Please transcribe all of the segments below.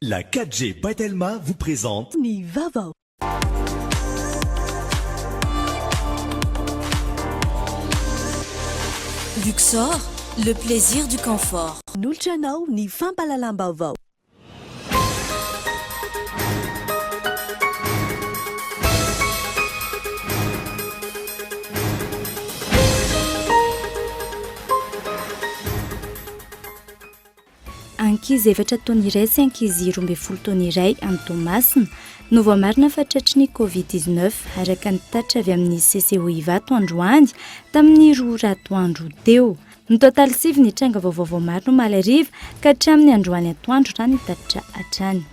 La 4G Batelma vous présente Ni Vava. Luxor, le plaisir du confort. Nulchanao ni Fampalalambauvao. Ankizy efatra taona iray sy ankizy 12 taona iray any Toamasina no voamarina fa tratry ny Covid-19 araka ny tatra avy amin'ny CCOIV androany tamin'ny 2 ratoandro teo. Ny totaly 7 ny tranga vaovao voamarina omaly ariva ka hatramin'ny androany atoandro raha ny tatra hatrany.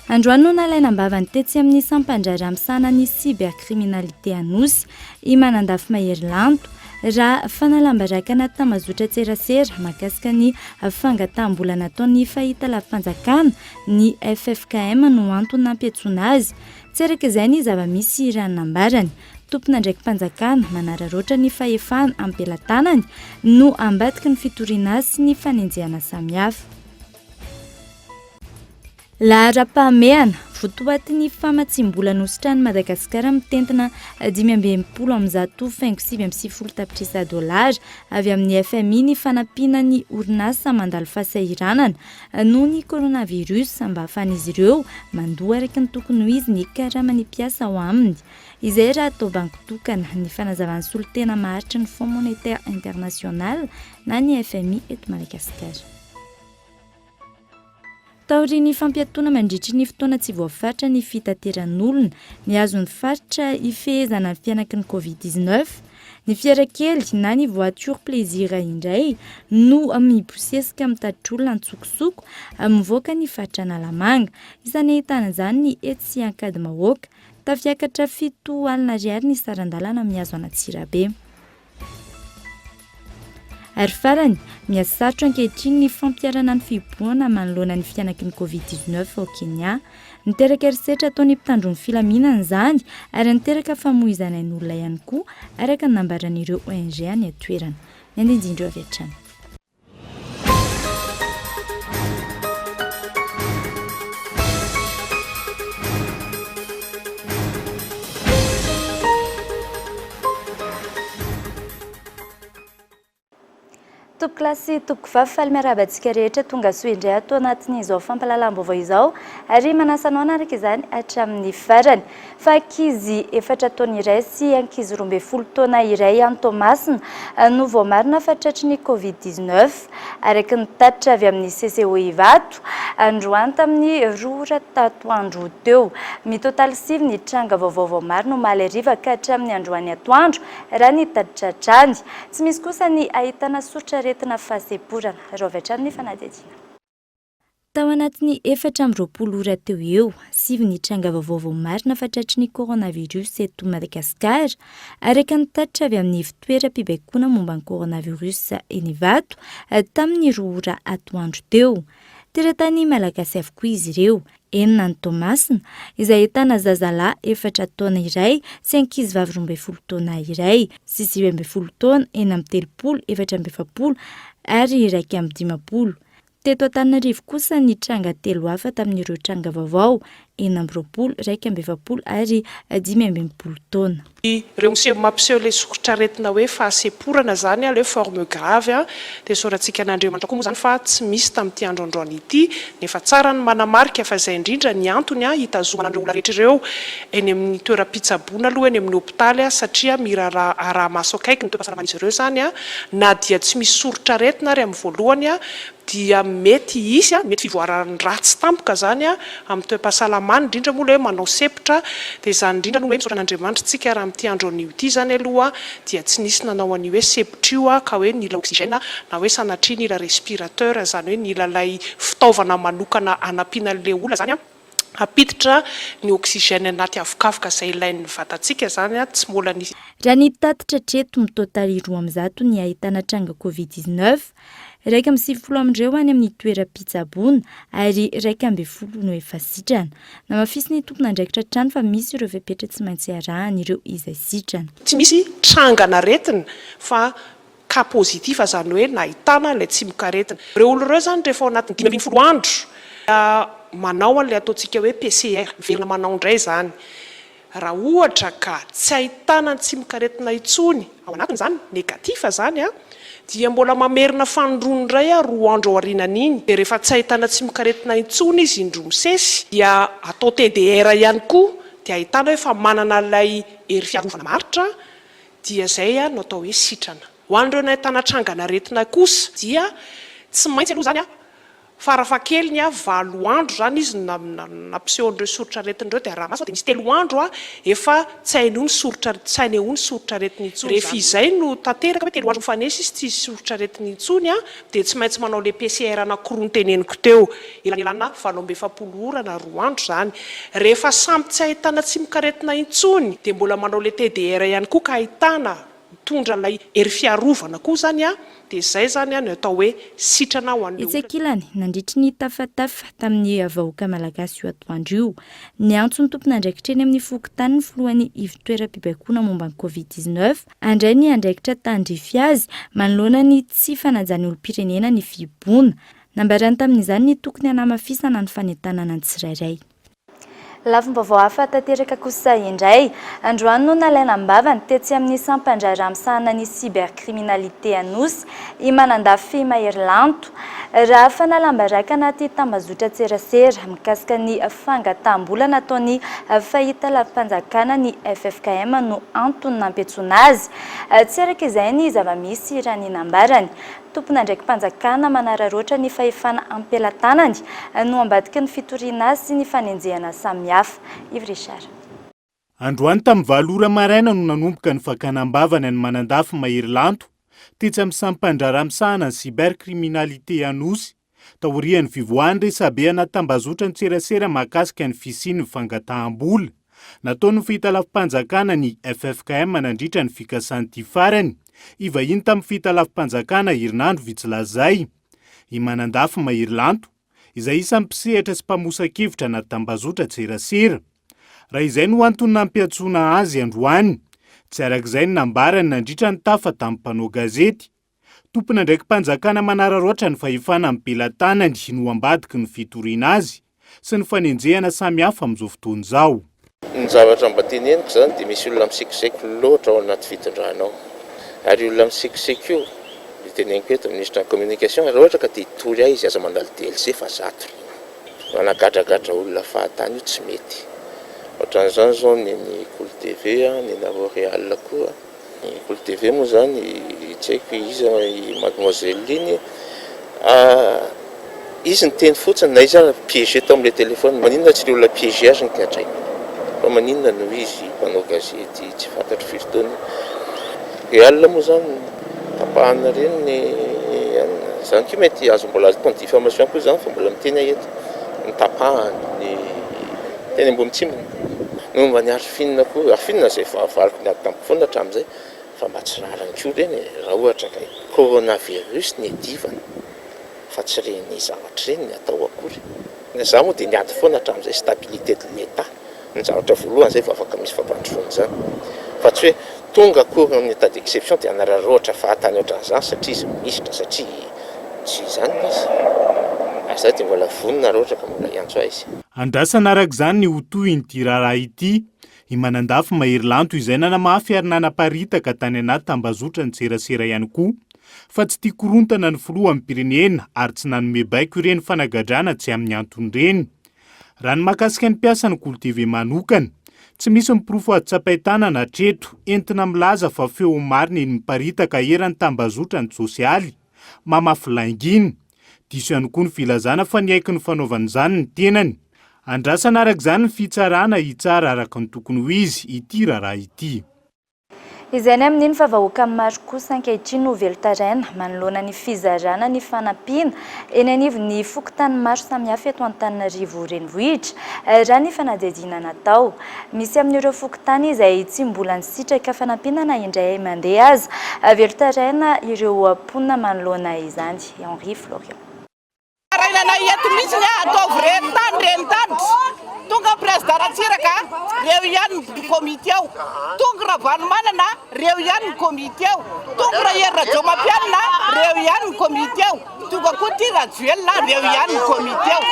Androany no nalaina ambavany tetsy amin'ny sampandrara-misana ny cybercriminalité anosy i manandafy mahery-lanto raha fanalambarakana tamazotra tserasera makasika ny fangataham-bola nataon'ny fahita lafi-panjakana ny FFKM no antony nampiantsoana azy. Tsy araka izay ny zava-misy ranonambarany. Tompona ndraiky mpanjakana manararoatra ny fahefana ampelantanany no ambadiky ny fitoriana azy sy ny fanenjehana samihafa. Lahara-pahamehana votoatin'ny famatsim-bola nositran'i Madagasikara mitentina 520.770 tapitrisa dolara avy amin'ny FMI ny fanampiana ny orinasa mandalo fahasahiranana noho ny coronavirus mba ahafahan'izy ireo mandoa araka ny tokony ho izy ny karamany mpiasa ao aminy. Izay raha atao banky tokana ny fanazavan'ny solitena maharitra ny Fonds monétaire international na ny FMI eto Madagasikara. Taorian'ny fampiatoana mandritry ny fotoana tsy voafaritra ny fitateran'olona ny azon'ny faritra ifehezana ny fianaky ny Covid-19. Ny fiara kely na ny voiture plaisir indray no mibosesika mitatra olona antsokosoko mivoaka ny faritra Analamanga. Isany ahitana izany ny Etsy Ankady Mahoaka tafiakatra 7 alina ariary ny sarandalana miazo Anatsirabe. Ary farany, miasarotra ankehitriny ny fampiarana ny fiboahana manoloana ny fianaky ny Covid-19 ao Kenya. Niteraka erisetra ataon'ny mpitandron'ny filaminana izany ary niteraka famoizana ny olona ihany koa araka ny nambaran'ireo ONG any atoerana. Ny andinjindreo avy hatrany. Toko klasy toko vavy miarabantsika rehetra tonga soa indray ato anatin'izao fampalalam-baovao izao ary manasanao anaraka izany hatramin'ny farany. Fa ankizy 4 taona iray sy ankizy 12 taona iray any Toamasina no voamarina fa tratry ny Covid-19 araka ny tatra avy amin'ny CCOIV androany tamin'ny 2 ratoandro teo. Mitotaly 7 ny tranga vaovao voamarina omaly ariva ka hatramin'ny androany atoandro raha ny tatra hatrany. Tsy misy kosa ny ahitana soratra retina fahaseporana raovetrany ny fanadihadiana. Tao anatin'ny 420 ora teo eo, 7 ny tranga vaovao voamarina fa tratry ny coronavirus eto Madagasikara araka ny tatra avy amin'ny fitoeram-pibaikona momba ny coronavirus eny Ivato tamin'ny 2 ora atoandro teo. Teratany malagasy avokoa izy ireo. Enina ny Toamasina izay ahitana zazalahy 4 taona iray sy ankizy vavy 12 taona iray, 12 taona, 9 4 ary 1 Teto Antananarivo kosa ny tranga 3 hafa tamin'ireo tranga vaovao 9 1 ary 15 taona. Ireo mampiseho ilay soratra retina hoe fahaseporana zany ilay forme grave dia soratsika n'Andriamanitra koa moa zany fa tsy misy tamin'ity androandroany ity nefa tsara ny manamarika fa izay indrindra ny antony hitazomana olona rehetra ireo eny amin'ny toeram-pitsaboana aloha eny amin'ny hopitaly satria mira ara-maso akaiky ny toe-pasalaman'izy ireo zany na dia tsy misy soratra retina ary amin'ny voalohany dia mety isy mety fivoarany ratsy tampoka zany amin'ny toe-pahasalamana indrindra moa hoe manao sepotra dia izany indrindra no hoe misaotra n'Andriamanitra tsika raha amin'ity androan'io ity zany aloha dia tsy nisy nanao an'io hoe sepotra io ka hoe nila oxygène na hoe sanatria nila respirateur zany hoe nila lay fitaovana manokana anampiana an'ilay olona zany apiditra ny oxygène anaty avokafoka izay ilain'ny vatantsika zany tsy mbola nisy. Raha ny tatitra treto mitotaly 2 ny ahitana tranga Covid-19 raika amin'ny 70 amin'ireo any amin'ny toeram-pitsaboana ary 12 no efa sitrana. Namafisy ny tompon'andraikitra trano fa misy ireo fepetra tsy maintsy arahana ireo izay sitrana. Tsy misy trangana retina fa cas positif zany hoe nahitana ilay tsimokaretina. Ireo olo ireo zany rehefa ao anatin'ny 20 andro manao an'ilay ataontsika hoe PCR, velona manao indray zany. Raha ohatra ka tsy ahitana ny tsimokaretina intsony ao anatiny zany, negatif zany dia mbola mamerina fandroany indray 2 andro ao aorianan'iny. Dia rehefa tsy ahitana tsimokaretina intsony izy indroa misesy dia atao TDR ihany koa, dia ahitana hoe fa manana ilay hery fiarovana maritra, dia zay no atao hoe sitrana. Ho an'ireo nahitana trangana retina kosa dia tsy maintsy aloha zany farafahakeliny 4 andro zany izy nampisehon'ireo soritra retin'ireo dia raha maso dia misy 3 andro efa tsy hainony soritra retina intsony. Rehefa izay no tanteraka hoe 3 andro mifanesa izy tsy misy soritra retina intsony dia tsy maintsy manao le PCR anankiroa noteneniko teo, elanelana 7-20 ora na 2 andro zany. Rehefa samby tsy ahitana tsimokaretina intsony dia mbola manao le TDR ihany koa ka ahitana mitondra ilay hery fiarovana koa zany dia zay zany no atao hoe sitrana ho an'ilay Itsekilany nandritry ny tafatafa tamin'ny vahoaka malagasy io atoandro io. Ny antso ny tompona andraikitra eny amin'ny fokontany ny filohan'ny ivon-toeram-pibaikoana momba ny Covid-19 andray ny andraikitra tandrify azy manoloana ny tsy fanajany olom-pirenena ny fiboana. Nambarany tamin'izany ny tokony hanamafisana ny fanentanana ny tsirairay. Lafim-baovao hafa tanteraka kosa indray. Androany no nalaina ambavany tetsy amin'ny sampandrara amsahana ny cybercriminalité Anosy i manandafy Maherylanto. Raha fanalambaraka anaty tambazotra tserasera mikasika ny fangataham-bola nataony fahita lafim-panjakana ny FFKM no antony nampetsona azy. Tsy araka izay ny zava-misy raha ny nambarany. Tompona ndraiky mpanjakana manararoatra ny fahefana ampelatanany no ambadika ny fitoriana sy ny fanenjehana samihafa. Yves Richard. Androany tamin'ny 7 ora maraina no nanomboka ny fakanam-bavany ny manandafy Maherylanto tetsy amin'ny sampandrara amsahana ny cybercriminalité Anosy taorian'ny fivoahany resabe anaty tambazotra ny tserasera mahakasika ny fisiany fangataham-bola nataony fahita lafim-panjakana ny FFKM nandritra ny fikasany ty farany ivahiny tamin'ny fahita lafim-panjakana herinandro vitsilazay i manandafy Maherylanto izay isan'ny mpisehatra sy mpamosakevitra anaty tambazotra tserasera. Raha izay no antony nampiatsona azy androany, tsy arak'izay ny nambarany nandritra ny tafa tamin'ny mpanao gazety. Tompona ndraiky mpanjakana manararoatra ny fahefana amin'ny pelatanany no ambadiky ny fitoriana azy sy ny fanenjehana samihafa amin'izao fotoana izao. Ny zavatra mba teneniko zany dia misy olona misikisaiky loatra ao anaty fitondrana ao. Ary olona misikisaiky io, teneniko eto ministre de communication, raha ohatra ka dia hitory ahy izy aza mandalo DLC fa 100. Managadragadra olona fahatany io tsy mety. Ohatran'izany zao ny Cool TV, ny Navoreal koa. Ny Cool TV moa zany tsy haiko izy mademoiselle iny izy ny teny fotsiny na izy piégé tao amin'ilay téléphone, maninona tsy le olona piégé azy ny tiatrainy. Fa maninona no izy mpanao gazety tsy fantatro firy taona. Real moa zany tapahana reny ny zany koa mety azo mbola azo tao diffamation koa zany fa mbola miteny eto ny tapahany ny teny ambony tsimbony. No mba ny arfinina koa, arfinina zay valiko niady tampifona hatramin'izay fa mba tsy rarany koa reny raha ohatra ka coronavirus ny adivany fa tsy reny zavatra reny ny atao akory. Za moa dia niady foana hatramin'izay stabilité de l'État ny zavatra voalohany zay fa afaka misy fampandrosoana zany. Fa tsy hoe tonga akory amin'ny état d'exception dia anararoatra fahatany ohatran'izany satria izy ministra satria tsy izany izy. Zay dia mbola vonona roatra ka mbola iantso izy. Andrasana arak'izany ny hotoy ity raharaha ity i manandafy Maherylanto izay nanamafy ary nanaparitaka tany anaty tambazotra ny tserasera ihany koa fa tsy tia korontana ny filohan'ny pirenena ary tsy nanome baiko ireny fanagadrana tsy amin'ny antony ireny. Raha ny mahakasika ny mpiasany Cool TV manokana, tsy misy mipirofo azy-tsapaitana hatreto entina milaza fa feo mariny ny miparitaka eran'ny tambazotra ny sosialy mamafy lainginy. Diso ihany koa ny filazana fa niaiky ny fanaovana izany ny tenany. Andrasana arak'izany ny fitsarana hitsara araka ny tokony ho izy ity raharaha ity. Izay ny amin'iny fa vahoaka maro kosa ankehitriny no velon-taraina manoloana ny fizarana ny fanampiana eny anivon'ny fokontany maro samihafa eto Antananarivo renivohitra raha ny fanadihadiana natao. Misy amin'ireo fokontany izay tsy mbola nisitraka fanampiana indray mandeha aza. Velon-taraina ireo mponina manoloana izany. Henri Florian. tonga président Ratsiraka reo ihany ny komite ao, tonga Ravanomanana reo ihany ny komite ao, tonga Raherina Jomampianina reo ihany ny komite ao, tonga koa ty Rajoelina reo ihany ny komite ao.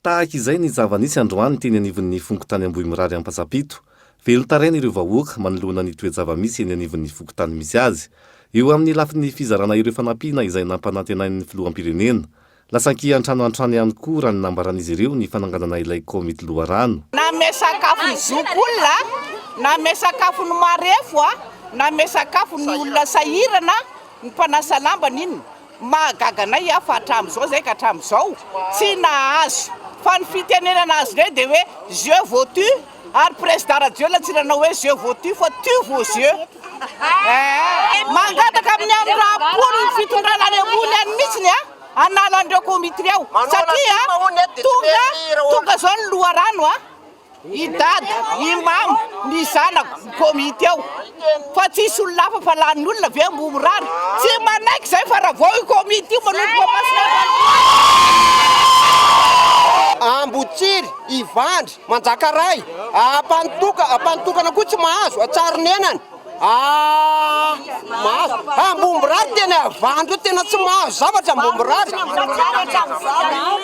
Tahaka izay ny zava-nisy androany teny anivon'ny fonkotany Ambohimirary Ampasapito. Velon-taraina ireo vahoaka manoloana ny toe-java-misy eny anivon'ny fonkotany misy azy. Eo amin'ny lafin'ny fizarana ireo fanampiana izay nampanantenain'ny filoham-pirenena. Lasanky antrano ihany koa raha ny nambaran'izy ireo ny fananganana ilay komity loharano. Na me sakafo ny zokolona, na me sakafo ny marefo, na me sakafo ny olona sahirana, ny mpanasa lamba niny. Mahagaganay fa hatramin'izao zay ka hatramin'izao tsy nahazo. Fa ny fitenenana azy reo dia hoe je vaux tu, ary président Rajoelina tsy nanao hoe je vaux tu fa tu vaux je. Mangataka amin'ny amin'ny rapolo ny fitondrana any ambony any mihitsiny anala andreo komity reo satria tonga zao ny loharano idady imamo ny zanako komity ao fa tsisy olona hafa fa lany olona ve Ambohimirary tsy manaiky zay fa raha vao io komity io manomboka masina Ambotsiry, Ivandry, Manjakaray, ampantokana koa tsy mahazo, Tsaronenany. Mahazo. Ambohimirary tena Avandry tena tsy mahazo zavatra Ambohimirary.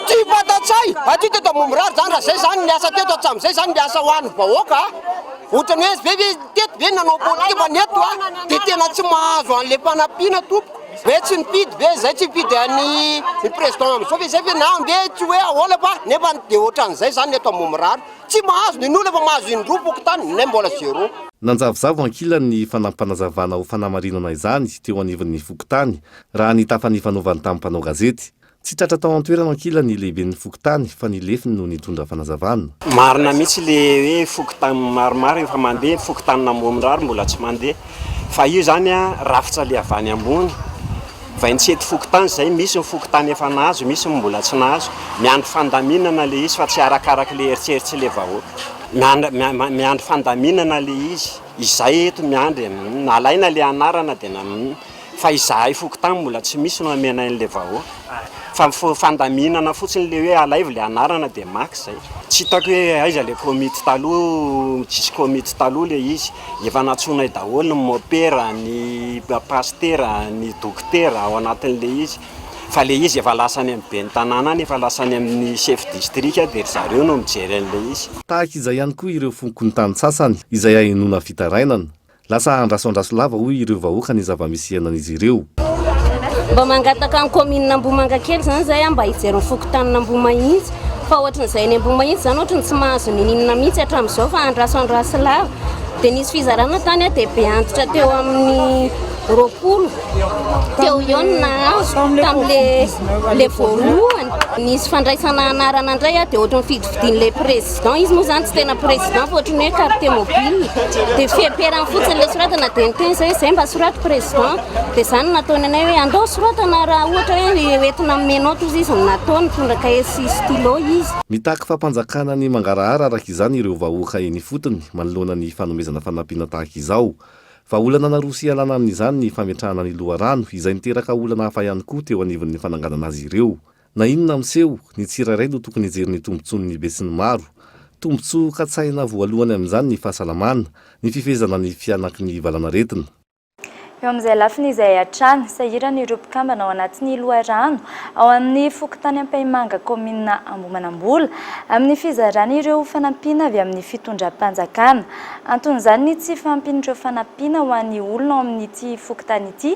Tsy fatatsay, aty teto Ambohimirary zany raha zay zany miasa teto hatramizay zany miasa ho an'ny vahoaka. Ohatrany hoe veve teto ve nanao politika maneto dia tena tsy mahazo an'ilay fanampiana tompoko. Ve tsy nipidy ve zay tsy nipidy ny président amin'izao ve zay ve na ve tsy hoe ahoana fa nefa dia ohatran'izay zany eto Ambohimirary tsy mahazo ny olona fa mahazo indroa pokotany nay mbola zéro. Nanjavozavo ankilany ny fanampanazavana ho fanamarinana izany teo anivon'ny fokotany raha ny tafany fanaovany tamin'ny mpanao gazety. Tsy tratra tao an-toerana ankilany lehiben'ny fokotany fa ny lefiny no nitondra fanazavana. Marina mihitsy le hoe fokotany maromaro efa mandeha, fokotany Ambohimirary mbola tsy mandeha. Fa io zany rafitra le avany ambony. Vaintsety fokotany zay misy ny fokotany efa nahazo, misy mbola tsy nahazo. Miandry fandaminana le izy fa tsy arakaraka le eritseritsy le vahoaka. Miandry fandaminana le izy. Izay eto miandry nalaina le anarana dia fa izahay fokotany mbola tsy misy no amena an'le vahoaka. Fa fandaminana fotsiny le hoe alaivo le anarana dia maky zay. Tsy hitako hoe aiza le komity taloha, tsisy komity taloha le izy. Efa natsonay daholo ny mopera, ny pastera, ny dokotera ao anatin'le izy. Fa le izy efa lasany amin'ny ben'ny tanàna any, efa lasany amin'ny chef district dia zareo no mijery an'le izy. Tahaka izay ihany koa ireo fonkontany sasany izay hainoana fitarainana. Lasa andrasoandraso lava hoy ireo vahoaka ny zava-misy ianan'izy ireo. Mba mangataka ny komina Ambomanga kely zany zay mba hijery fokotany Ambomahitsy fa ohatran'izay ny Ambomahitsy zany ohatrany tsy mahazo ninina mihitsy hatramin'izao fa andrasoandraso lava dia nisy fizarana tany dia be antitra teo amin'ny roapolo teo eo ny nahazo tamin'le voalohany. Nisy fandraisana anarana indray dia ohatrany fidividin'le président izy moa zany tsy tena président fa ohatrany hoe carte mobile dia fiamperany fotsiny le soratana dia niteny zay mba soraty président dia zany nataony anay hoe andao soratana raha ohatra hoe entina menao tozy izy nataony tondra cahier sy stylo izy. Mitaky fampanjakana ny mangarahara araka izany ireo vahoaka eny fotony manoloana ny fanomezana fanampiana tahaka izao. Fa olana narosy alana amin'izany ny fametrahana ny loharano izay niteraka olana hafa ihany koa teo anivon'ny fananganana azy ireo. Na inona miseho ny tsirairay no tokony hijery ny tombontsoany be sy ny maro. Tombontsoa katsaina voalohany amin'izany ny fahasalamana, ny fifezana ny fianaky ny valanaretina. Eo amin'izay lafiny izay hatrany sahirana ireo mpikambana ao anatin'ny loharano ao amin'ny fokotany Ampaimanga komina Ambohimanambola amin'ny fizarana ireo fanampiana avy amin'ny fitondram-panjakana. Anton'izany ny tsy fahampian'ireo fanampiana ho an'ny olona ao amin'ity fokotany ity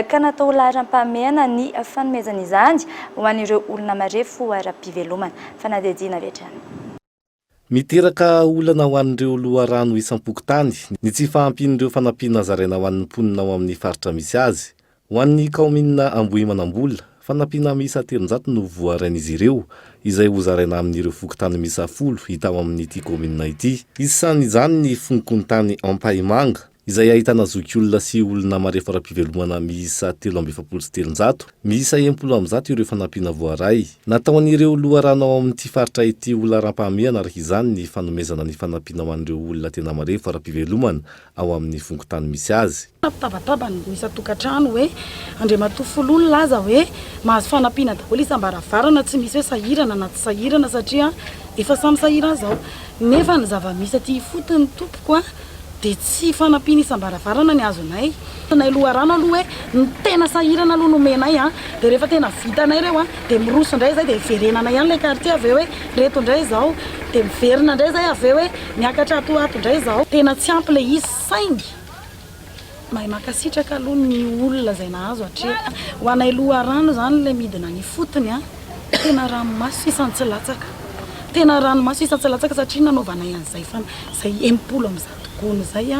ka natao laharam-pahamehana ny fanomezana izany ho an'ireo olona marefo ara-pivelomana. Fanadihadiana avy hatrany. Miteraka olana ho an'ireo loharano isam-pokotany ny tsy fahampian'ireo fanampiana zaraina ho an'ny mponina ao amin'ny faritra misy azy. Ho an'ny kaomina Ambohimanambola, fanampiana miisa 300 no voarain'izy ireo izay ho zaraina amin'ireo fokotany miisa 10 hita ao amin'ity kaomina ity. Isan'izany ny fonkontany Ampaimanga izay ahitana zoky olona sy olona marefa ara-pivelomana miisa 3.700, miisa 10% ireo fanampiana voaray. Natao an'ireo loharano ao amin'ity faritra ity olona aram-pahamehana araka izany ny fanomezana ny fanampiana ho an'ireo olona tena marefa ara-pivelomana ao amin'ny fongontany misy azy. Tabataba ny isa-tokantrano hoe andriamatofololo laza hoe mahazo fanampiana daholo isam-baravarana, tsy misy hoe sahirana na tsy sahirana satria efa samy sahirana zao. Nefa ny zava-misy aty fotony tompoko dia tsy fanampiana isam-baravarana ny azonay. Nay loharano aloha hoe ny tena sahirana aloha nomenay dia rehefa tena vitanay ireo dia miroso indray zay dia verenana ihany ilay quartier avy eo hoe reto indray zao, dia miverina indray zay avy eo hoe miakatra ato indray zao. Tena tsy ampy ilay izy saingy mahay makasitraka aloha ny olona izay nahazo hatreto. Ho anay loharano zany ilay midina ny fotony tena ranomaso isan'ny tsy latsaka. Tena ranomaso isan'ny tsy latsaka satria nanaovanay an'izay zay 70 gony zay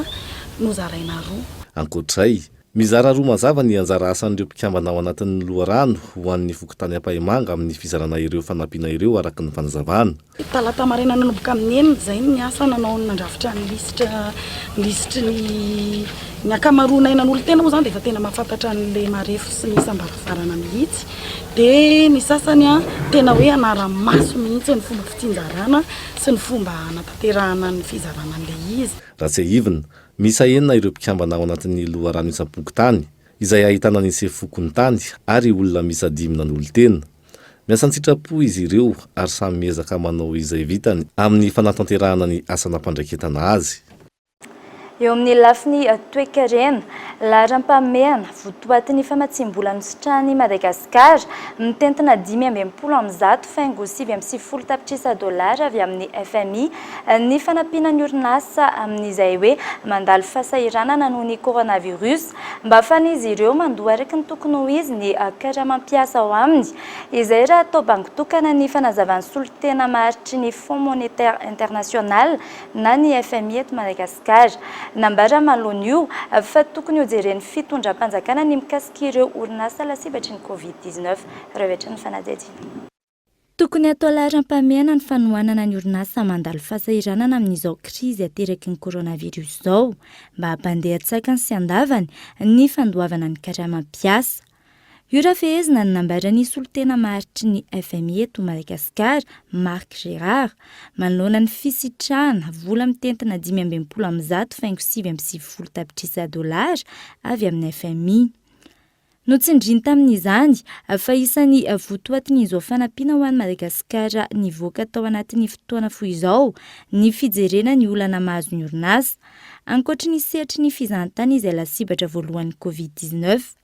no zaraina roa. Ankoatray, mizara roa mazava ny anjara asan'ireo mpikambana ao anatin'ny loharano ho an'ny fokotany Ampaimanga amin'ny fizarana ireo fanampiana ireo araka ny fanazavana. Talata maraina nanomboka amin'ny 9 zay ny asa nanao nandrafitra ny lisitra ny akamaroanay nan'olo tena moa zany dia efa tena mahafantatra an'ilay marefo sy ny isam-baravarana mihitsy. Dia ny sasany tena hoe anara-maso mihitsy ny fomba fitsinjarana sy ny fomba anatanterahana ny fizarana an'ilay izy. Raha tsy ahivina, misa enina ireo mpikambana ao anatin'ny loharano isam-pokotany izay ahitana ny sefokony tany ary olona misa 5 nan'olo tena. Miasa sitrapo izy ireo ary samy miezaka manao izay vitany amin'ny fanatanterahana ny asan'ampandraiketana azy. Eo amin'ny lafiny toe-karena, laharam-pahamehana votoatin'ny famatsim-bola nositrany Madagasikara mitentina 5.70 faingo $7.50 tapitrisa avy amin'ny FMI ny fanampiana ny orinasa amin'izay hoe mandalo fahasahiranana noho ny coronavirus mba ahafahan'izy ireo mandoa araka ny tokony ho izy ny kara-mampiasa ao aminy. Izay raha atao bango-tokana ny fanazavan'ny solotena maharitry ny Fonds Monétaire International na ny FMI eto Madagasikara. Nambara malonio fa tokony ho jeren'ny fitondram-panjakana ny mikasika ireo orinasa lasibatry ny Covid-19 rehetra ny fanadihadiana. Tokony atao laharam-pahamehana ny fanohanana ny orinasa mandalo fahasahiranana amin'izao krizy ateraky ny coronavirus izao mba hampandeha tsakany sy andavany ny fandoavana ny kara-mampiasa. Io raha fehezina ny nambarany solotena maharitry ny FMI eto Madagasikara, Marc Gérard, manoloana ny fisitrahana vola mitentina 5.70 faingo $7.50 tapitrisa avy amin'ny FMI. Notsindriny tamin'izany, fa isan'ny votoatin'izao fanampiana ho an'ny Madagasikara nivoaka tao anatin'ny fotoana fohy izao ny fijerena ny olana mahazo ny orinasa, ankoatra ny sehatra ny fizahantany izay lasibatra voalohan'ny Covid-19.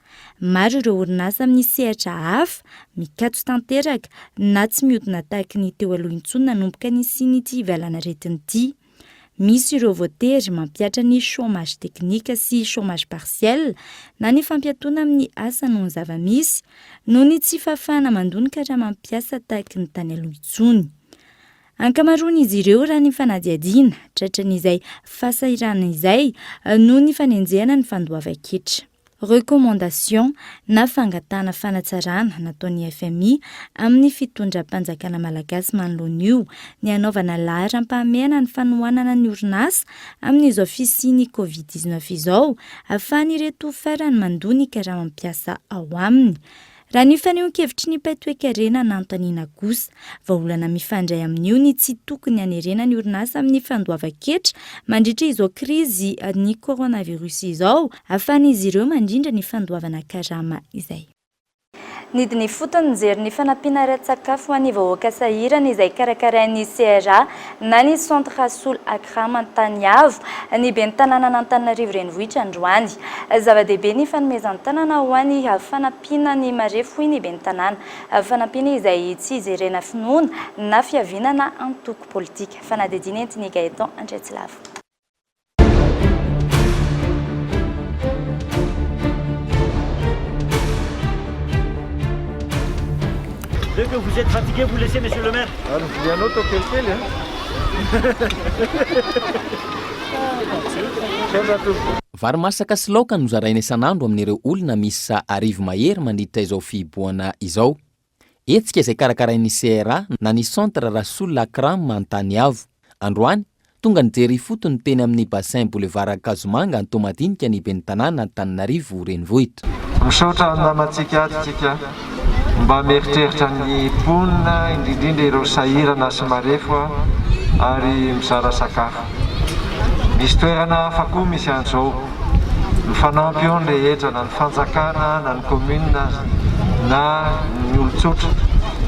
Maro ireo orinasa amin'ny sehatra hafa, mikatso tanteraka na tsy mihodina tahaka ny teo aloha intsony nanomboka ny sinity ivelana aretiny ity. Misy ireo voatery mampiatra ny chômage teknika sy chômage partiel na ny fampiatona amin'ny asa noho ny zava-misy noho ny tsy fahafahana mandony kara-mampiasa tahaka ny tany aloha intsony. Ankamaroan'izy ireo raha ny fanadihadiana, tratran'izay fasahirana izay noho ny fanenjehana ny fandoava-ketra. Recommandation na fangatana fanatsarana nataon'ny FMI amin'ny fitondram-panjakana malagasy manoloana io ny anaovana laharam-pahamehana ny fanohanana ny orinasa amin'izao fisiany Covid-19 izao ahafahany ireto farany mandony kara-mampiasa ao aminy. Raha ny fanehoan-kevitry ny paitoe-karena n'Antonina Gosa, vahaolana mifandray amin'io ny tsy tokony hanerena ny orinasa amin'ny fandoava-ketra mandritra izao krizy ny coronavirus izao, ahafahan'izy ireo mandrindra ny fandoavana karama izay. Nidiny fotony nijery ny fanampiana ara-tsakafo ho an'ny vahoaka sahirana izay karakarain'ny CRA na ny Centre Rasoul Akram Antaniavo ny ben'ny tanàna n'Antananarivo renivohitra androany. Zava-dehibe ny fanomezana tanàna ho an'ny fanampiana ny marefo ny ben'ny tanàna. Fanampiana izay tsy jerena finoana na fiavinana antoko politika. Fanadihadiana entiny Gaëtan Andretsilavo. Dès que vous êtes fatigué, vous laissez, monsieur le maire. Vary masaka sy laoka no zaraina isan'andro amin'ireo olona misy arivo mahery mandritra izao fiboana izao. Hetsika izay karakarain'ny CRA na ny Centre Rasoul Akram Antaniavo. Androany, tonga nijery fotony teny amin'ny bassin boulevard Kazomanga Antomadinika ny ben'ny tanàna Antananarivo renivohitra. Misaotra namantsika atsika mba mieritreritra ny mponina indrindrindra ireo sahirana sy marefo ary mizara sakafo. Misy toerana hafa koa misy an'izao mifanampy eo ny rehetra na ny fanjakana na ny commune na ny olon-tsotra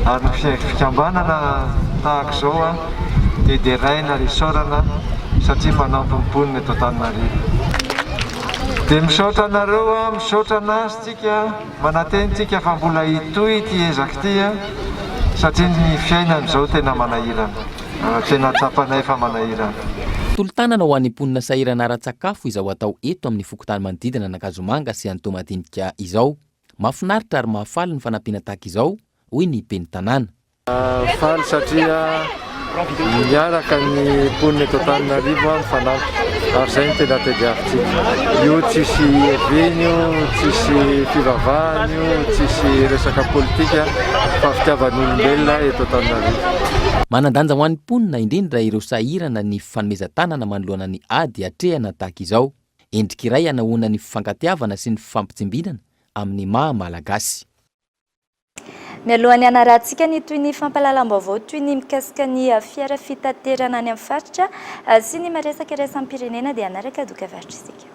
ary ny fikambanana tahaka izao dia raina risorana satria manampy mponina eto Antananarivo. Dia misaotra anareo misaotra anazy tsika manatenitsika fa mbola hitohy ity ezaka ity satria ny fiainana izao tena manahirana, tena tsapanay fa manahirana. Tolotanana ho an'ny mponina sahirana ara-tsakafo izao atao eto amin'ny fokontany manodidina na Kazomanga sy Antomadinika izao. Mahafinaritra ary mahafaly ny fanampiana tahaka izao hoy ny ben'ny tanàna. Faly satria miaraka ny mponina eto Antananarivo mifanampy ary izay ny tena tediavintsika. Io tsisy hevenio, tsisy fivavahanio, tsisy resaka politika fa fitiavan'olombelona eto Antananarivo. Manandanja ho an'ny mponina indrindra ireo sahirana ny fanomezan-tanana manoloana ny ady hatrehana tahaka izao. Endrika iray hanahoana ny fifankatiavana sy ny fifampitsimbinana amin'ny maha malagasy. Mialohan'ny anarantsika ny toy ny fampahalalam-baovao toy ny mikasika ny fiara fitaterana any amin'ny faritra sy ny maresaka iraisam-pirenena dia anaraka doka varitra isika.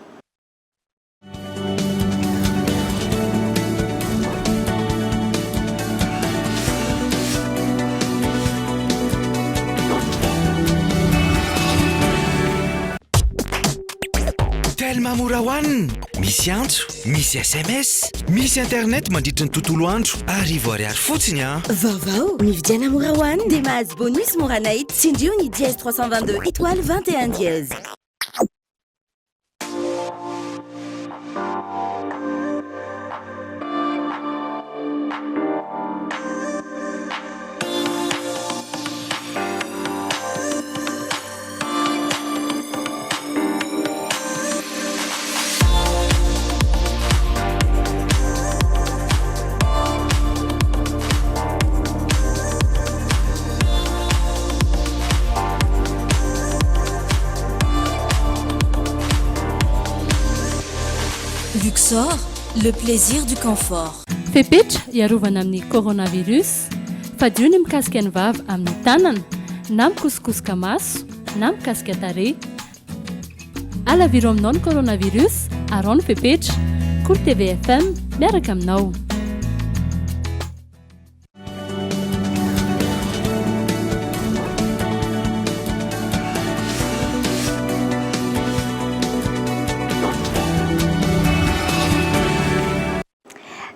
Telma mora hoanina, misy antso, misy SMS, misy internet mandritra ny tontolo andro, arivo ariary fotsiny a. Vaovao, ny vidiana mora hoanina dia mahazo bonus mora night tsindrio ny dièse 322 étoile 21 dièse. Luxor, le plaisir du confort. Fepetra iarovana amin'ny coronavirus, fadio ny mikasika ny vava amin'ny tanana, na mikosikosoka maso, na mikasika tarehy. Alaviro aminao ny coronavirus, arao ny fepetra. Cool TV FM miaraka aminao.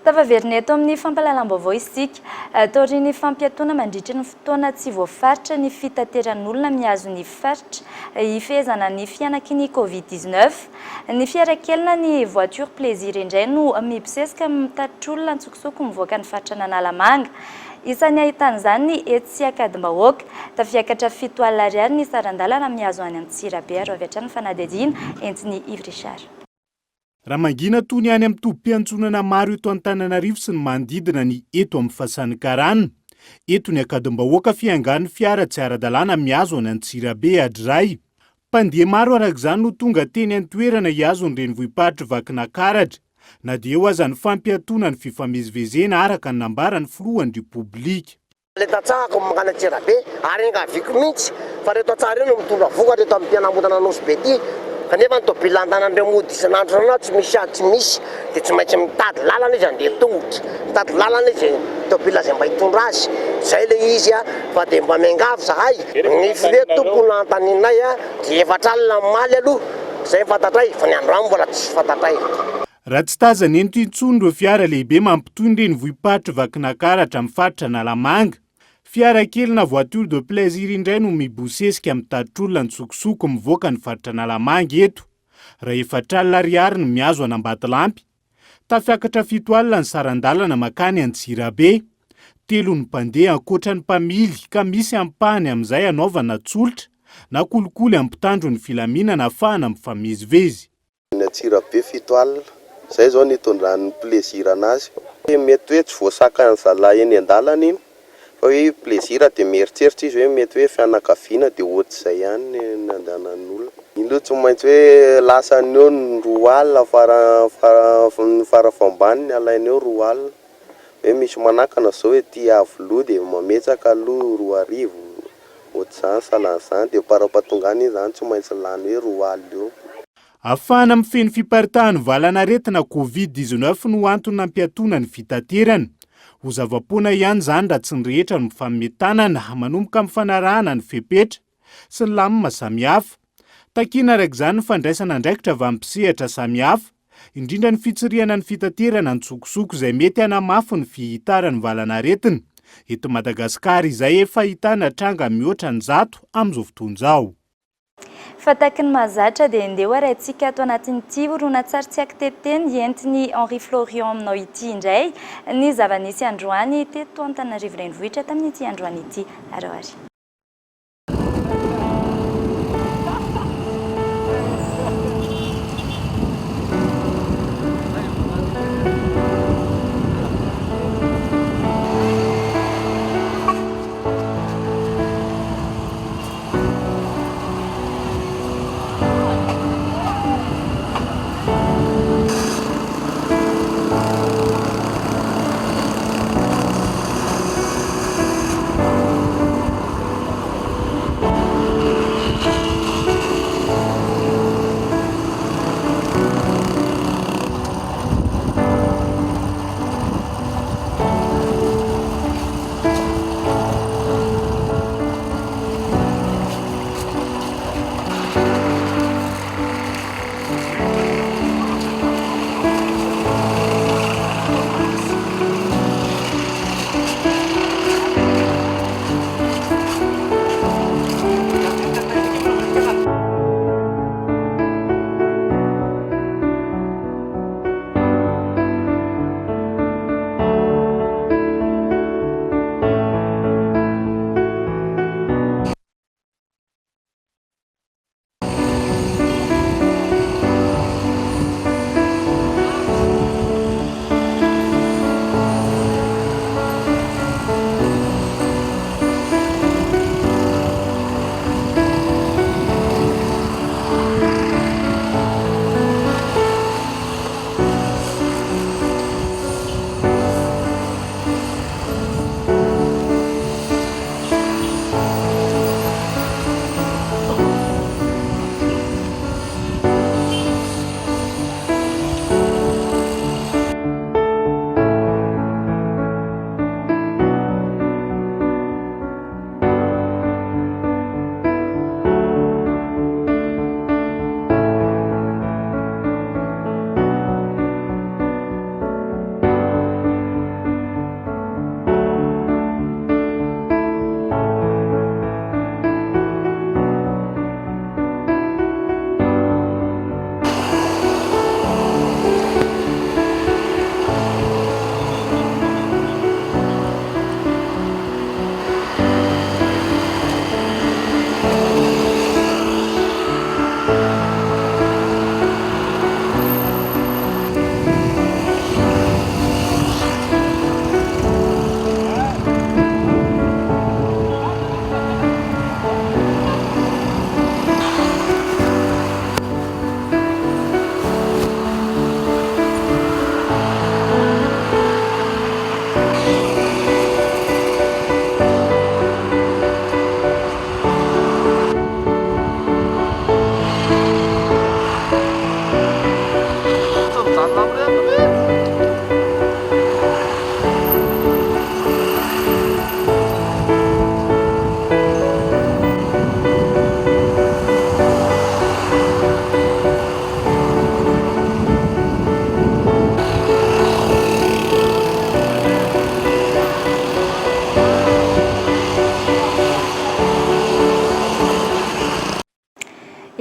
Tavaverina eto amin'ny fampahalalam-baovao isika, taorian'ny fampiatoana mandritra ny fotoana tsy voafaritra ny fitateran'olona mihazo ny faritra hifehezana ny fianaky ny Covid-19. Ny fiarakelina ny voiture plaisir indray no mibosesika mitatitra olona ntsokosoko mivoaka ny faritra Analamanga. Isan'ny ahitan'izany ny etsy akadimbahoaka, tafiakatra 7 alina ariary ny sarandalana mihazo any Antsirabe ary avy hatrany fanadihadiana entiny Yves Richard. Raha mangina tony any amin'ny tobim-piantsonana maro eto Antananarivo sy ny manodidina ny eto amin'ny fasan'ny Karana. Eto ny akadimbahoaka fiangan'ny fiara tsy ara-dalàna mihazo any Antsirabe adray. Mpandeha maro arak'izany no tonga teny an-toerana hihazo ny renivohim-paritra Vakinakaratra. Na dia eo aza ny fampiatoana ny fifamezivezena araka ny nambaran'ny filohan'ny Repoblika. Le tatsahako mangana Antsirabe ary engaviko mihitsy fa reto atsara io no mitondra vokatra eto amin'ny mpianamodana nosy be ty. Kanefa ny tobilantanandreo mody isan'andro anao tsy misy ady tsy misy dia tsy maintsy mitady lalana izy andeha tongotra. Mitady lalana izy tobila izay mba hitondra azy. Izay le izy fa dia mba miangavy zahay. Ny fire tompona antaninay dia efatra alina maly aloha. Izay fantatray fa ny androany mbola tsy fantatray. Raha tsy tazana ento intsony ireo fiara lehibe mampitoy ny renivohim-paritra Vakinakaratra amin'ny faritra Analamanga. Fiara kely na voiture de plaisir indray no mibosesika mitatitra olona ntsokosoko mivoaka ny faritra Analamanga eto. Raha 4 alina ariary no mihazo any Ambatolampy. Tafiakatra 7 alina ny sarandalana makany Antsirabe. 3 ny mpandeha ankoatra ny mpamily ka misy ampahany amin'izay anaovana tsolitra na kolikoly ampitandro ny filaminana ahafahana mifamezivezy. Ny Antsirabe 7 alina, izay zao ny itondran'ny plaisir anazy. Mety hoe tsy voasakany zalahy eny an-dalana iny. Fa hoe plaisir dia mieritseritra izy hoe mety hoe fianakaviana dia ohatr'izay ihany fandehanan'olona indro tsy maintsy hoe lasany eo ny roa alina farafambaniny alainy eo roa alina hoe misy manakana zao hoe ty avoloa dia mametsaka aloha 2,000 ohatr'izany salan'izany dia para-patongany izany tsy maintsy lany hoe roa alina eo. Afana mifeny fiparitahan'ny valanaretina COVID-19 no antony nampiatoana ny fitaterana. Ho zava-poana ihany izany raha tsy ny rehetra no mifametanana manomboka amin'ny fanarahana ny fepetra sy ny lamima samihafa. Takiana araka izany ny fandraisana andraikitra avy amin'ny mpisehatra samihafa, indrindra ny fitsiriana ny fitaterana ny tsokosoko izay mety hanamafy ny fihitaran'ny valanaretina. Eto Madagasikara izay efa ahitana tranga mihoatra ny 100 amin'izao fotoana izao. Fataky ny mahazatra dia andeha arahintsika ato anatin'ity horonan-tsary tsy akiteteny entiny Henri Florian aminao ity indray ny zava-nisy androany teto Antananarivo renivohitra tamin'ity androany ity aroary.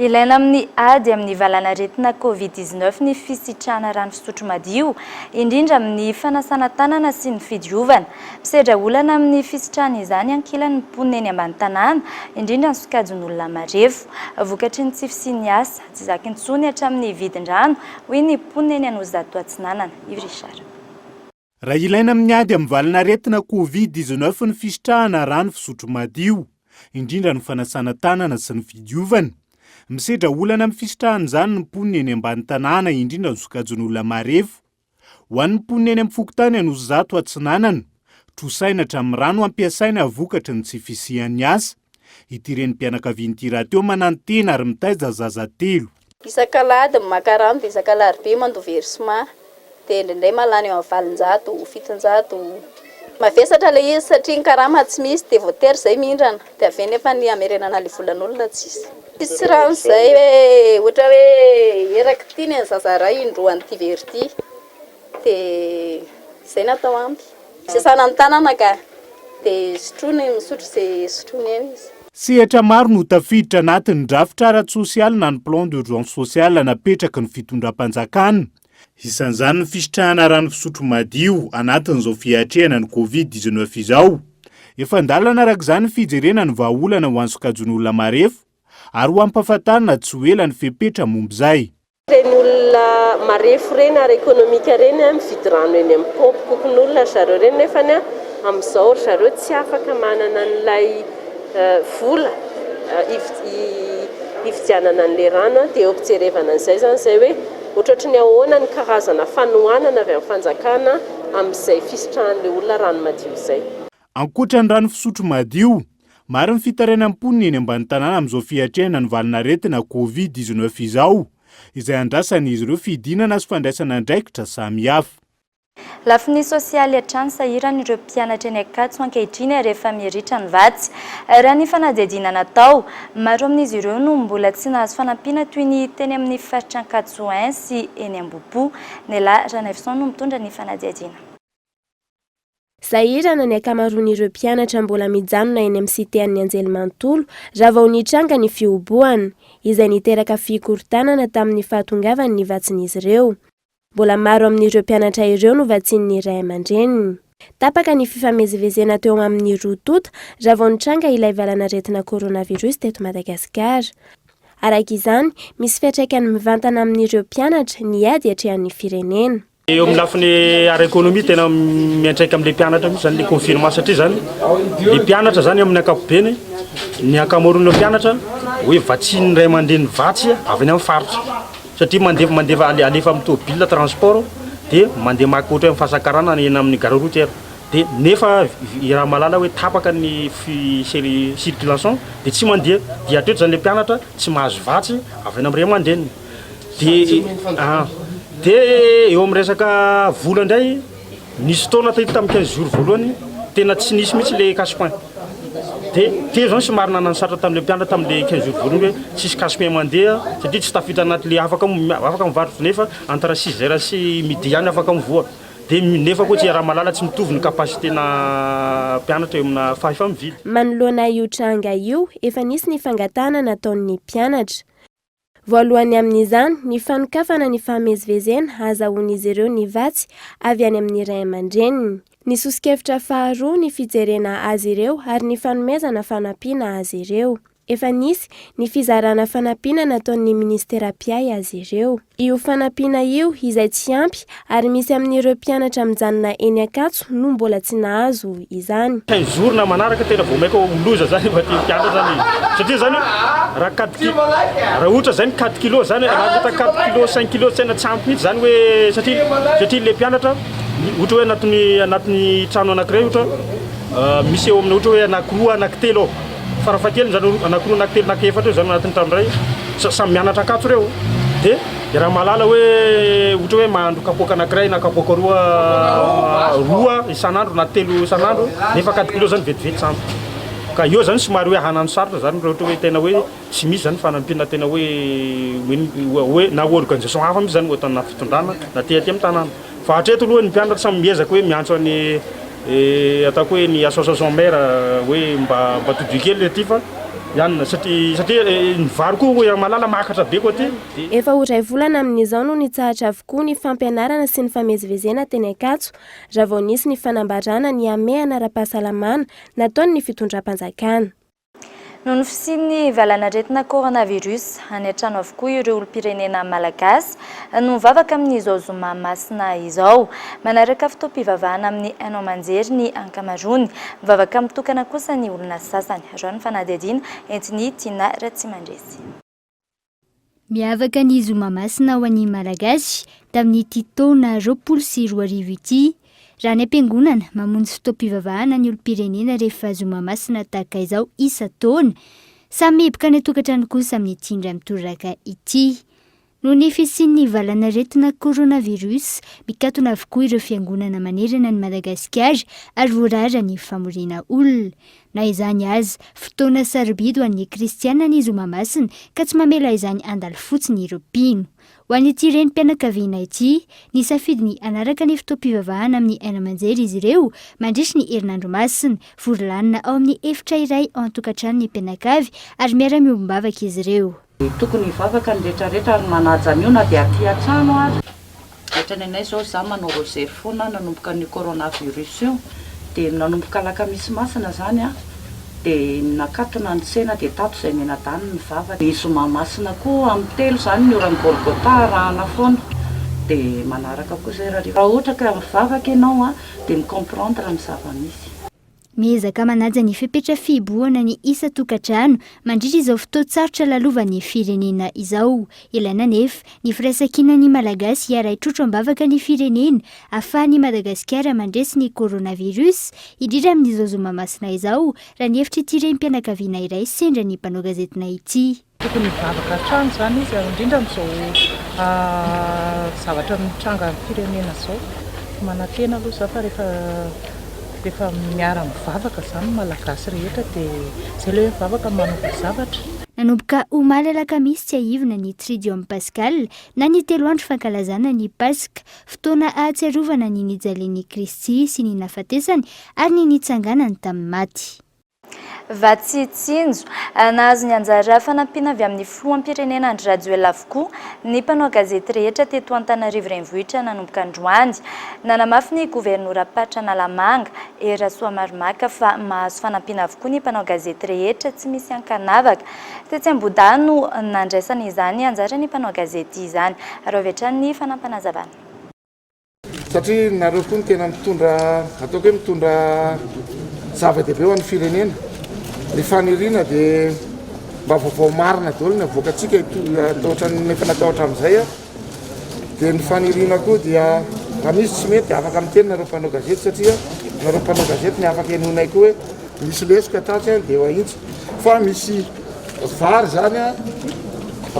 Ilaina amin'ny ady amin'ny valanaretina COVID-19 ny fisitrahana rano fisotro madio, indrindra amin'ny fanasana tanana sy ny fidiovana. Misedra olana amin'ny fisitrahana izany ankilan'ny mponina eny ambany tanàna, indrindra ny sokajin'olona marefo. Vokatry ny tsy fisian'ny asa, tsy zakin-tsony hatramin'ny vidin-drano, hoy ny mponina eny Anosizato Atsinanana. Ivy Richard. Raha ilaina amin'ny ady amin'ny valanaretina COVID-19 ny fisitrahana rano fisotro madio, indrindra ny fanasana tanana sy ny fidiovana, Misedra olana amin'ny fisitrahana izany ny mponina eny ambany tanàna indrindra ny sokajon'olona marefo. Ho an'ny mponina eny amin'ny fokontany anosy zato atsinanana, trosaina hatramin'ny rano ampiasaina vokatry ny tsy fisian'ny asa. Ity renim-pianakavian'ity rahateo manantena ary mitaiza zaza 3. Isan-kalady maka rano dia isan-kalary mando versement dia indraindray malany eo amin'ny 700, 700. Mavesatra ilay izy satria ny karama tsy misy dia voatery izay mihindrana dia avy nefa ny amerenana ilay volan'olona tsisy. Tsisy rano izay hoe ohatra hoe eraky ity ny zaza ray indroan'ity verity dia izay natao ampy. Sasana ny tanana ka dia sotroiny misotro izay sotroiny eny izy. Sehatra maro no tafiditra anatin'ny drafitra ara-tsosialy na ny plan d'urgence sociale napetraky ny fitondram-panjakana. Isan'izany ny fisitrahana rano fisotro madio anatin'izao fiatrehana ny Covid-19 izao. Efa andalana arak'izany fijerena ny vahaolana ho an'ny sokajon'olona marefo ary ho ampahafantarina tsy ho ela ny fepetra momba izay. Reny olona marefo reny ary ekonomika reny mividy rano eny amin'ny paompy kokon'olona zareo reny nefa amin'izao zareo tsy afaka manana n'ilay vola ividianana an'ilay rano dia ampijerevana an'izay zany izay hoe ohatratra ny ahoana ny karazana fanohanana avy amin'ny fanjakana amin'izay fisitrahan'ilay olona rano madio izay. Ankoatra ny rano fisotro madio, maro ny fitaraina mponina eny ambany tanàna amin'izao fiatrehana ny valinaretina Covid-19 izao, izay andrasan'izy ireo fidinana sy fandraisana andraikitra samihafa. Lafiny sosialy hatrany sahirana ireo mpianatra eny Ankatso ankehitriny rehefa miritra ny vatsy. Raha ny fanadihadiana natao, maro amin'izy ireo no mbola tsy nahazo fanampiana toy ny teny amin'ny faritra Ankatso sy eny Ambohipo. Nela Ranavison no mitondra ny fanadihadiana. Sahirana ny akamaroan'ireo mpianatra mbola mijanona eny amin'ny sitean'ny Anjelimanontolo raha vao nitranga ny fioboany, izay niteraka fikorontanana tamin'ny fahatongavan'ny vatsin'izy ireo. Mbola maro amin'ireo mpianatra ireo no vatsian'ny ray aman-dreniny. Tapaka ny fifamezivezena teo amin'ny roa tota raha vao nitranga ilay valanaretina coronavirus teto Madagasikara. Araka izany, misy fiantraikany mivantana amin'ireo mpianatra ny ady hatrehan'ny firenena. Eo amin'ny lafiny ara-ekônomia tena miantraika amin'ilay mpianatra mihitsy zany ilay confinement satria zany ilay mpianatra zany amin'ny ankapobeny ny ankamaroan'ireo mpianatra hoe vatsian'ny ray aman-dreny vatsy avy any amin'ny faritra. Satria mandefa alefa amin'ny tômôbila transport dia mandeha maka ohatra amin'ny fahasakarana eny amin'ny gare routière dia nefa raha malala hoe tapaka ny circulation dia tsy mandeha dia atreto zany ilay mpianatra tsy mahazo vatsy avy any amin'ny ray aman-dreny. Dia eo amin'ny resaka vola indray nisy taona tamin'ny 15 jours voalohany tena tsy nisy mihitsy ilay casse-pain. Dia teo zany somary nanano sarotra tamin'ilay mpianatra tamin'ilay 15 jours voalohany hoe tsisy casse-pain mandeha satria tsy tafiditra anatin'ilay afaka mivarotra nefa antara 6 heures sy midi ihany afaka mivoaka. Dia nefa koa tsy raha malala tsy mitovy ny kapasitena mpianatra eo amina fahefa mividy. Manoloana io tranga io efa nisy ny fangatana nataon'ny mpianatra. Voalohany amin'izany, ny fanokafana ny fahamezivezena azahoan'izy ireo ny vatsy avy any amin'ny ray aman-dreniny. Ny sosikevitra faharoa ny fijerena azy ireo ary ny fanomezana fanampiana azy ireo. Efa nisy ny fizarana fanampiana nataon'ny ministera piay azy ireo. Io fanampiana io izay tsy ampy ary misy amin'ireo mpianatra mijanona eny Ankatso no mbola tsy nahazo izany. 15 jours na manaraka tena vao maika loza zany efa mpianatra zany satria zany raha 4 kg raha ohatra zany 4 kg zany raha 4 kg 5 kg tena tsy ampy mihitsy zany hoe satria le mpianatra ohatra hoe anatin'ny trano anankiray ohatra misy eo amin'ny ohatra hoe anankiroa anankitelo farafakely zany anankiroa anankitelo anankiefatra eo zany anatin'ny trano iray samy mianatra Ankatso reo dia raha malala hoe ohatra hoe mahandro kapoaka anankiray na kapoaka roa isan'andro na 3 isan'andro nefa 4 kg zany vetivety sampy. Ka io zany somary hoe hanano sarotra zany ohatra hoe tena hoe tsy misy zany fanampiana tena hoe na organisation hafa mihitsy zany ohatana fitondrana na aty amin'ny tanàna. Fa hatreto aloha ny mpianatra samy miezaka hoe miantso any ataoko hoe ny association maire hoe mba todio kely aty fa ihany satria ny vary koa hoe malala makatra be koa aty. Efa ho ray volana amin'izao no nitsahatra avokoa ny fampianarana sy ny famezivezena teny Ankatso raha vao nisy ny fanambarana ny amehana ara-pahasalamana nataon'ny fitondram-panjakana. Noho ny fisian'ny valanaretina coronavirus, any an-trano avokoa ireo olom-pirenena malagasy no mivavaka amin'izao zoma masina izao. Manaraka fitoam-pivavahana amin'ny haino aman-jery ny ankamarony, mivavaka mitokana kosa ny olona sasany. Rano fanadihadiana entiny Tina Ratsimandresy. miavaka ny zomamasina ho an'ny malagasy tamin'ity taona 2024 ity raha ny ampiangonana mamonjy fotoam-pivavahana ny olom-pirenena rehefa zomamasina tahaka izao isa-taona samy epoka ny tokantrano kosa amin'ny tindra mitoraka ity noho ny fisian'ny valana retina coronavirus mikatona avokoa ireo fiangonana manerana ny Madagasikara ary voarara ny famorina olona na izany azy fotoana sarobidy ho an'ny kristiana ny zomamasina ka tsy mamela izany andalo fotsiny ireo mpino ho an'ity renim-pianakaviana ity ny safidiny anaraka ny fotoam-pivavahana amin'ny aina aman-jery izy ireo mandrisy ny herinandro masina vorolanina ao amin'ny efitra iray ao an-tokantrano ny mpianakavy ary miara-miombavaka izy ireo. Tokony hivavaka ny rehetrarehetra ary manaja ny io na dia aty an-trano ary rehetra nenay zao za manao rosery foana nanomboka ny coronavirus io dia nanomboka alakamisy masina zany a dia nakatona ny tsena dia tato izay menadany ny vavaka ny zomamasina koa amin'ny telo zany ny orany Golgota rahana foana dia manaraka koa zay raha ohatra ka mivavaka ianao a dia micomprendre ny zava-misy. Miezaka manaja ny fepetra fiboana ny isa tokantrano mandritra izao fotoan-tsarotra lalovan'ny firenena izao. Ilaina nefa ny firaisan-kinan'ny malagasy hiara hitrotro ambavaka ny firenena ahafahan'ny Madagasikara mandresy ny coronavirus indrindra amin'izao zomamasina izao raha ny hevitra ity renim-pianakaviana iray sendra ny mpanao gazetina ity. Tokony hivavaka trano zany izy indrindra amin'izao zavatra mitranga amin'ny firenena zao manantena aloha za fa rehefa miara mivavaka zany malagasy rehetra dia zay ilay mivavaka manova zavatra. Nanomboka omaly alakamisy tsy ahivona ny Tridium Pascal na ny 3 andro fankalazana ny Pasika fotoana ahatsiarovana ny nijalian'i Kristy sy ny nafatesany ary ny nitsanganany tamin'ny maty. Vatsitsinjo nahazo ny anjara fanampiana avy amin'ny filoham-pirenena Andry Rajoelina avokoa ny mpanao gazety rehetra teto Antananarivo renivohitra nanomboka androany. Nanamafy ny gouvernoura Patranalamanga Erasoa Marimaka fa mahazo fanampiana avokoa ny mpanao gazety rehetra tsy misy ankanavaka. Tetsy Ambohidahy no nandraisana izany anjara ny mpanao gazety izany ary avetrany ny fanampanazavana. Satria nareo koa tena mitondra ataoko hoe mitondra zava-dehibe ho an'ny firenena. Ny faniriana dia mba vaovao marina daholo ny avoakatsika nefa natahotra amin'izay a dia ny faniriana koa dia raha misy tsy mety afaka miteny nareo mpanao gazety satria nareo mpanao gazety ny afaka enonay koa hoe misy lesika tatsy a dia hoahintsy fa misy vary zany a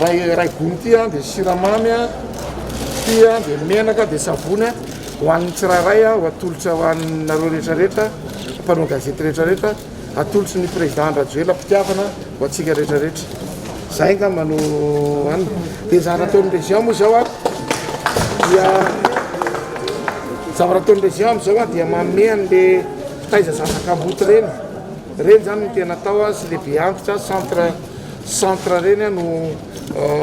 ray gony ty a dia siramamy a ty a dia menaka dia savony a ho an'ny tsirairay a ho atolotra ho anareo rehetrarehetra mpanao gazety rehetrarehetra atolotsy ny président Rajoelina mpitiavana ho atsika rehetrarehetra zay nga manao any dia zavatra ataon'ny région moa zao a dia zavatra ataon'ny région am'izao a dia manome an'le taiza zazakamboty reny zany no tena atao a sy lehibe antitra centre reny a no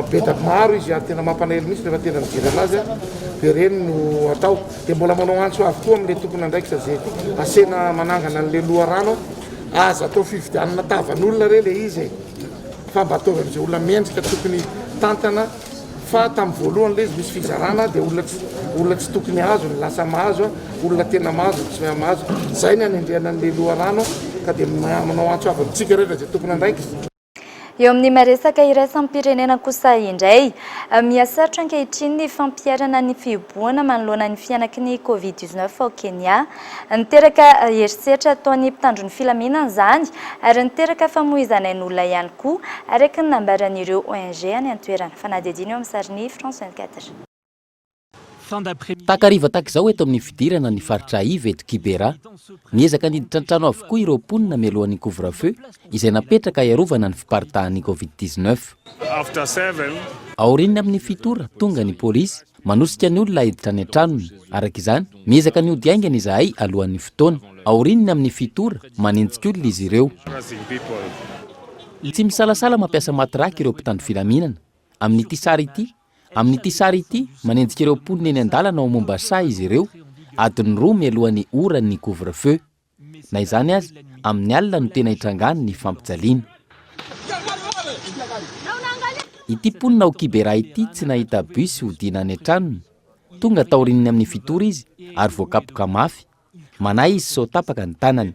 be da maro izy ary tena mampanahelo mihitsy rehefa tena mijery anazy a dia reny no atao dia mbola manao antso avokoa amin'le tokony andraikitra zay asena manangana an'le loharano aza atao fividianana tavan'olona re le izy fa mba ataovy amin'izay olona mendrika tokony tantana fa tamin'ny voalohany le izy misy fizarana dia olona tsy tokony azo ny lasa mahazo olona tena mahazo tsy mahazo zay ny anendriana an'le loharano ka dia manao antso avy amintsika rehetra zay tokony andraikitra. Eo amin'ny maresaka iraisam-pirenena kosa indray miasarotra ankehitriny ny fampiarana ny fiboana manoloana ny fianaky ny Covid-19 ao Kenya. Niteraka herisetra ataon'ny mpitandro ny filaminana izany ary niteraka famoizana ny olona ihany koa araka ny nambaran'ireo ONG any an-toerana. Fanadidiny eo amin'ny sarin'ny France 24. Takariva takizao eto amin'ny fidirana ny faritra Iva eto Kibera niezaka niditra an-trano avokoa ireo mponina mialohan'ny couvre-feu izay napetraka iarovana ny fiparitahan'ny Covid-19. Aoriany amin'ny fitora tonga ny polisy manosika ny olona hiditra any an-tranony. Araka izany miezaka ny ody aingana izahay alohan'ny fotoana. Aoriany amin'ny fitora manenjika olona izy ireo. Tsy misalasala mampiasa matraky ireo mpitandro filaminana. Amin'ity sary ity manenjika ireo mponina eny an-dalana ao Mombasa izy ireo adiny 2 mialohan'ny oran'ny couvre-feu. Na izany azy amin'ny alina no tena hitrangany ny fampijaliana. Ity mponina ao Kibera ity tsy nahita bus hodiana any an-tranony. Tonga taorininy amin'ny fitora izy ary voakapoka mafy. Manahy izy sao tapaka ny tanany.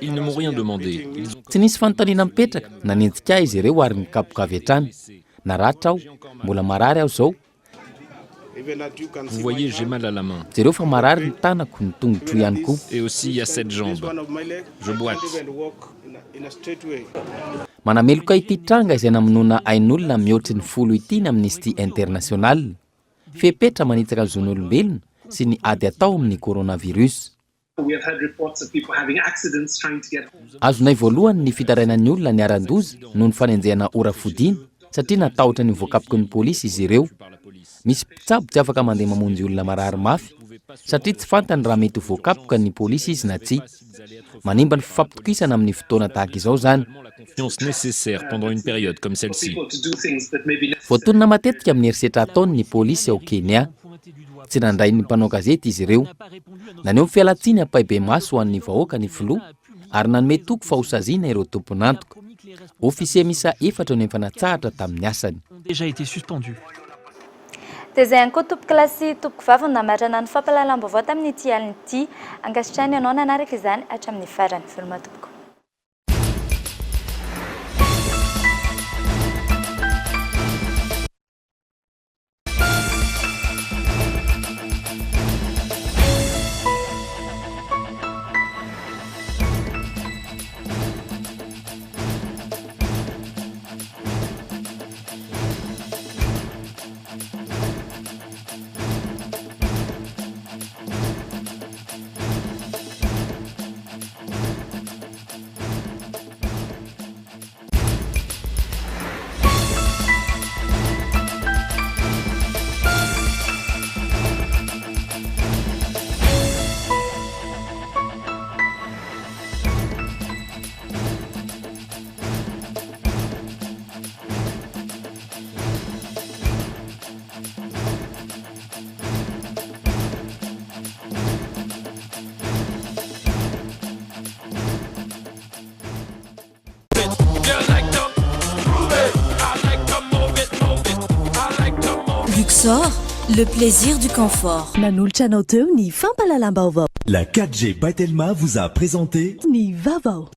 Ils ne m'ont rien demandé. Tsy nisy fanontaniana mipetraka nanenjika izy ireo ary nikapoka avy hatrany. Naratra aho, mbola marary aho zao. Vous voyez, j'ai mal à la main. Jereo fa marary ny tanako ny tongotro ihany koa. Et aussi à cette jambe. Je boite. Manameloka ity tranga izay namonoana ain'olona mihoatry ny 10 ity ny Amnesty International. Fepetra manitsaka ny zon'olombelona sy ny ady atao amin'ny coronavirus. Azonay voalohany ny fitarainan'ny olona ny aran-doza noho ny fanenjehana ora fodina satria natahotra ny voakapoky ny polisy izy ireo. Misy mpitsabo tsy afaka mandeha mamonjy olona marary mafy satria tsy fantany raha mety voakapoka ny polisy izy na tsy. Manimba ny fifampitokisana amin'ny fotoana tahaka izao zany. Confiance nécessaire pendant une période comme celle-ci. Voatonona matetika amin'ny herisetra ataony ny polisy ao Kenya. Tsy nandray ny mpanao gazety izy ireo. Naneho fialatsiny ampaibe maso ho an'ny vahoaka ny filoha ary nanome toko fahosaziana ireo tompon'antoka. Ofisier misa 4 no efa natsahatra tamin'ny asany. Déjà été suspendu. Dia izay ihany koa tompoko lasy tompoko vavy namatrana ny fampalalam-baovao tamin'ity alin'ity ankasitrany ianao nanaraka izany hatramin'ny farany filma tompoko. Luxor, le plaisir du confort. Nanolotra anao teo ny fampalalam-baovao. La 4G by Telma vous a présenté ny vaovao.